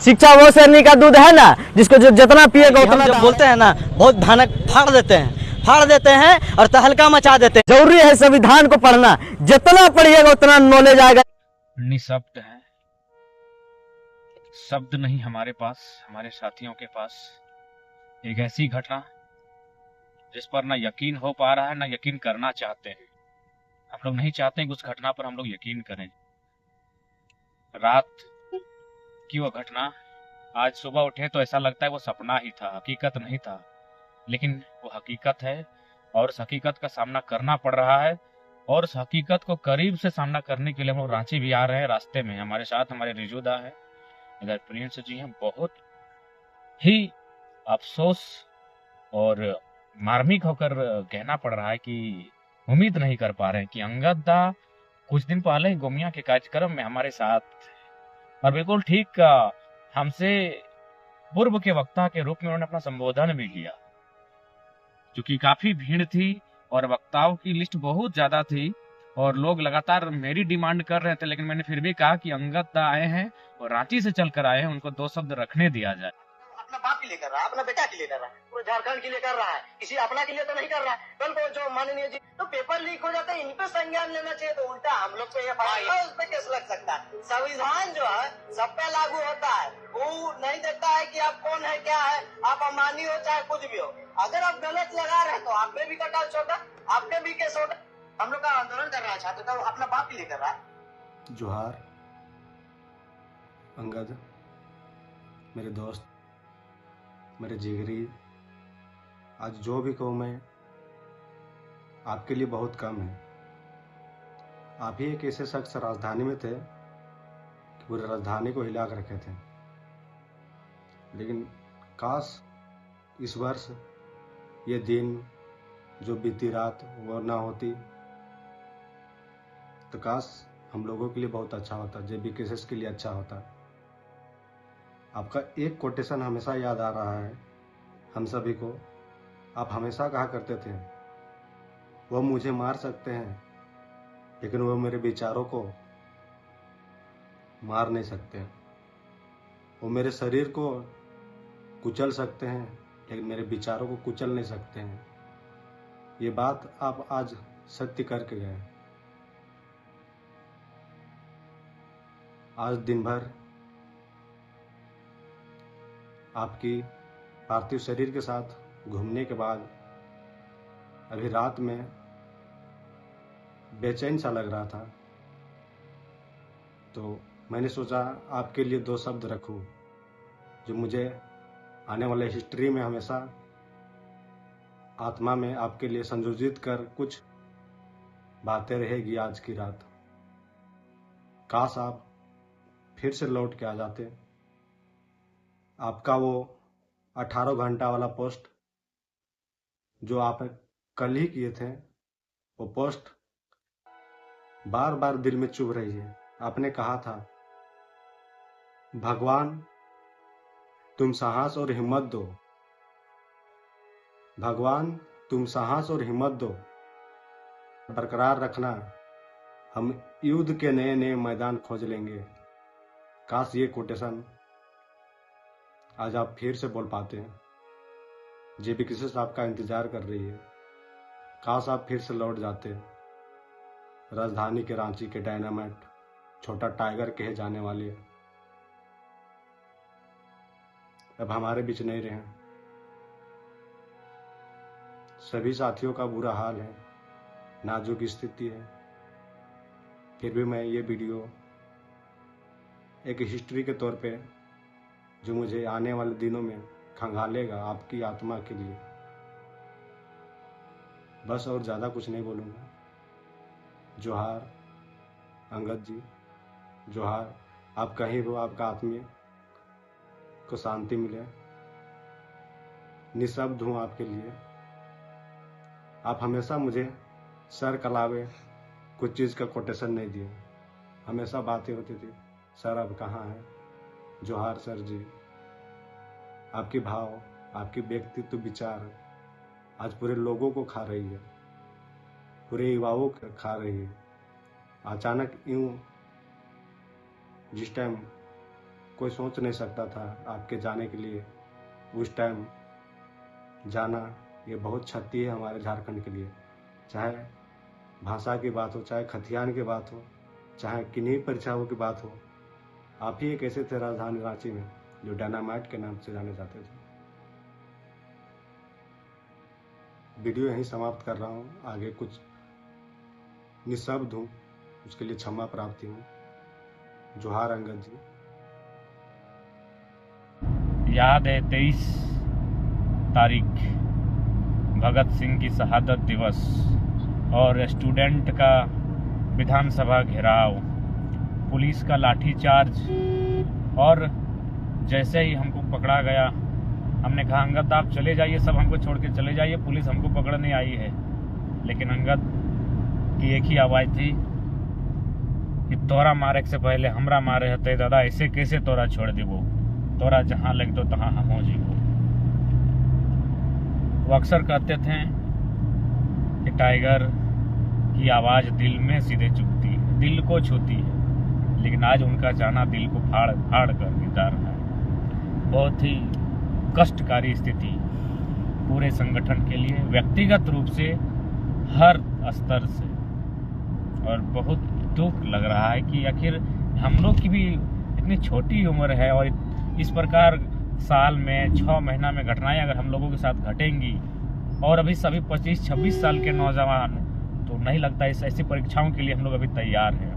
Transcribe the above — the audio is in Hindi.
शिक्षा वो शेरनी का दूध है ना, जिसको जो जितना पिएगा उतना। जब बोलते हैं ना, बहुत भयानक फाड़ देते हैं और तहलका मचा देते हैं। जरूरी है संविधान को पढ़ना, जितना पढ़िएगा उतना नॉलेज आएगा। निशब्द है, शब्द नहीं हमारे पास, हमारे साथियों के पास। एक ऐसी घटना जिस पर ना यकीन हो पा रहा है, ना यकीन करना चाहते हैं। हम लोग नहीं चाहते कि उस घटना पर हम लोग यकीन करें। रात की वो घटना, आज सुबह उठे तो ऐसा लगता है वो सपना ही था, हकीकत नहीं था। लेकिन वो हकीकत है और उस हकीकत का सामना करना पड़ रहा है। और उस हकीकत को करीब से सामना करने के लिए हम लोग रांची भी आ रहे हैं। रास्ते में हमारे साथ हमारे रिजुदा है, इधर प्रिंस जी हैं। बहुत ही अफसोस और मार्मिक होकर कहना पड़ रहा है कि उम्मीद नहीं कर पा रहे हैं कि अंगद दा कुछ दिन पहले ही गोमिया के कार्यक्रम में हमारे साथ, और बिल्कुल ठीक हमसे पूर्व के वक्ता के रूप में उन्होंने अपना संबोधन भी किया। क्योंकि काफी भीड़ थी और वक्ताओं की लिस्ट बहुत ज्यादा थी और लोग लगातार मेरी डिमांड कर रहे थे, लेकिन मैंने फिर भी कहा कि अंगद दा आए हैं और रांची से चलकर आए हैं, उनको दो शब्द रखने दिया जाए। अपना बाप के लिए कर रहा है, अपना बेटा के लिए कर रहा है, पूरे झारखंड के लिए कर रहा है, किसी अपना के लिए तो नहीं कर रहा है। कल को जो माननीय जी तो पेपर लीक हो जाता है, इन पे संज्ञान लेना चाहिए, तो उल्टा हम लोग पे उस पे केस लग सकता है। संविधान जो है सब पे लागू होता है, वो नहीं देखता है कि आप कौन है क्या है, आप अमानी हो चाहे कुछ भी हो। अगर आप गलत लगा रहे हैं तो आप पे भी कटाव होगा, आपके भी केस होगा। हम लोग का आंदोलन कर रहा है छात्र का, अपना बाप के लिए कर रहा है। जोहार अंगद, मेरे दोस्त, मेरे जिगरी। आज जो भी कहूँ मैं आपके लिए बहुत कम है। आप ही एक ऐसे शख्स राजधानी में थे कि पूरी राजधानी को हिला कर रखे थे। लेकिन काश इस वर्ष ये दिन जो बीती रात वो ना होती, तो काश हम लोगों के लिए बहुत अच्छा होता, जेबी केसेस के लिए अच्छा होता। आपका एक कोटेशन हमेशा याद आ रहा है हम सभी को। आप हमेशा कहा करते थे, वो मुझे मार सकते हैं लेकिन वो मेरे विचारों को मार नहीं सकते। वो मेरे शरीर को कुचल सकते हैं लेकिन मेरे विचारों को कुचल नहीं सकते हैं। ये बात आप आज सत्य करके गए। आज दिन भर आपकी पार्थिव शरीर के साथ घूमने के बाद अभी रात में बेचैन सा लग रहा था, तो मैंने सोचा आपके लिए दो शब्द रखूं जो मुझे आने वाले हिस्ट्री में हमेशा आत्मा में आपके लिए संयोजित कर कुछ बातें रहेगी आज की रात। काश आप फिर से लौट के आ जाते। आपका वो 18 घंटा वाला पोस्ट जो आप कल ही किए थे, वो पोस्ट बार बार दिल में चुभ रही है। आपने कहा था, भगवान तुम साहस और हिम्मत दो, भगवान तुम साहस और हिम्मत दो, बरकरार रखना, हम युद्ध के नए नए मैदान खोज लेंगे। काश ये कोटेशन आज आप फिर से बोल पाते हैं। जेबी केसेस आपका इंतजार कर रही है। काश आप फिर से लौट जाते। राजधानी के रांची के डायनामाइट छोटा टाइगर कहे जाने वाले अब हमारे बीच नहीं रहे। सभी साथियों का बुरा हाल है, नाजुक स्थिति है। फिर भी मैं ये वीडियो एक हिस्ट्री के तौर पे जो मुझे आने वाले दिनों में खंगालेगा आपकी आत्मा के लिए, बस और ज़्यादा कुछ नहीं बोलूँगा। जोहार अंगद जी, जोहार। आप कहीं हो, आपका आत्मीय को शांति मिले। निशब्द हूँ आपके लिए। आप हमेशा मुझे सर कलावे कुछ चीज़ का कोटेशन नहीं दिए। हमेशा बातें होती थी, सर अब कहाँ हैं। जोहार सर जी। आपके भाव, आपके व्यक्तित्व, विचार आज पूरे लोगों को खा रही है, पूरे युवाओं को खा रही है। अचानक यूं जिस टाइम कोई सोच नहीं सकता था आपके जाने के लिए। उस टाइम जाना ये बहुत क्षति है हमारे झारखंड के लिए। चाहे भाषा की बात हो, चाहे खतियान की बात हो, चाहे किन्हीं परीक्षाओं की बात हो, आप ही एक ऐसे थे राजधानी रांची में जो डायनामाइट के नाम से जाने जाते थे। वीडियो यहीं समाप्त कर रहा हूँ। आगे कुछ निशब्द हूँ, उसके लिए क्षमा प्रार्थी हूँ। जोहार अंगद जी। याद है 23 तारीख भगत सिंह की शहादत दिवस और स्टूडेंट का विधानसभा घेराव, पुलिस का लाठीचार्ज, और जैसे ही हमको पकड़ा गया हमने कहा अंगद आप चले जाइए, सब हमको छोड़ के चले जाइए, पुलिस हमको पकड़ने आई है। लेकिन अंगद की एक ही आवाज़ थी कि तोरा मारे से पहले हमरा मारे हते दादा, ऐसे कैसे तोरा छोड़ देबो, तोरा जहाँ लग दो तहाँ हम हो जीवो। वो अक्सर कहते थे कि टाइगर की आवाज़ दिल में सीधे चुभती है, दिल को छूती है, लेकिन आज उनका जाना दिल को फाड़ फाड़ कर जा रहा है। बहुत ही कष्टकारी स्थिति पूरे संगठन के लिए, व्यक्तिगत रूप से, हर स्तर से, और बहुत दुख लग रहा है कि आखिर हम लोग की भी इतनी छोटी उम्र है और इस प्रकार साल में 6 महीना में घटनाएं अगर हम लोगों के साथ घटेंगी, और अभी सभी 25-26 साल के नौजवान, तो नहीं लगता इस ऐसी परीक्षाओं के लिए हम लोग अभी तैयार हैं।